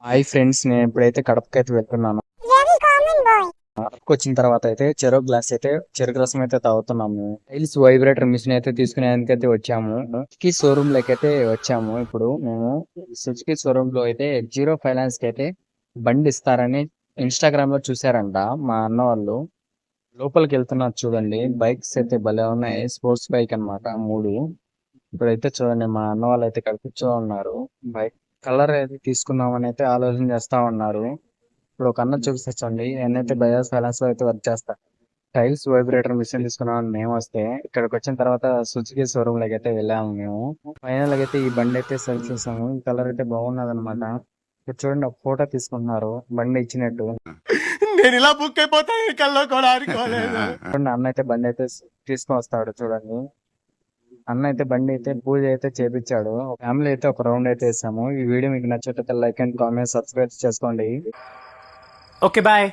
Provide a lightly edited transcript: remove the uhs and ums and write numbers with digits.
Hi friends, నేను ఇప్పుడైతే కడపకైతే వెళ్తున్నాను. కడపకు వచ్చిన తర్వాత అయితే చెరుకు గ్లాస్ అయితే చెరుకు రసం అయితే తాగుతున్నాము. టైల్స్ వైబ్రేటర్ మిషన్ అయితే తీసుకునేందుకైతే వచ్చాము. సుజుకి షోరూమ్ లోకి అయితే వచ్చాము. ఇప్పుడు మేము సుజుకి షోరూమ్ లో అయితే జీరో ఫైనాన్స్ కి అయితే బండి ఇస్తారని ఇన్స్టాగ్రామ్ లో చూసారంట మా అన్న వాళ్ళు. లోపలికి వెళ్తున్నారు చూడండి. బైక్స్ అయితే భలే ఉన్నాయి. స్పోర్ట్స్ బైక్ అన్నమాట 3. ఇప్పుడైతే చూడండి, మా అన్న వాళ్ళు అయితే ఇక్కడ కూర్చో ఉన్నారు. బైక్ కలర్ అయితే తీసుకుందామని అయితే ఆలోచన చేస్తా ఉన్నారు. ఇప్పుడు ఒక అన్న చూపించండి. నేనైతే బజాజ్ ఫైనాన్స్ లో అయితే వర్క్ చేస్తా. టైల్స్ వైబ్రేటర్ మిషన్ తీసుకున్నామని మేము వస్తే ఇక్కడికి వచ్చిన తర్వాత సుజుకి షోరూమ్ లోకి అయితే వెళ్ళాము మేము. ఫైనల్ అయితే ఈ బండి అయితే సెలెక్ట్ చేసాము. ఈ కలర్ అయితే బాగున్నది అనమాట. ఇక్కడ చూడండి, ఒక ఫోటో తీసుకుంటున్నారు బండి ఇచ్చినట్టు. నేను ఇలా బుక్ అయిపోతా కల్లో కూడా ఆడుకోలేదు. చూడండి, అన్న అయితే బండి అయితే తీసుకొని వస్తాడు చూడండి. అన్న అయితే బండి అయితే పూజ అయితే చేపించాడు. ఫ్యామిలీ అయితే ఒక రౌండ్ అయితే వేసాము. ఈ వీడియో మీకు నచ్చినట్లయితే లైక్ అండ్ కామెంట్ సబ్స్క్రైబ్ చేసుకోండి. Okay bye.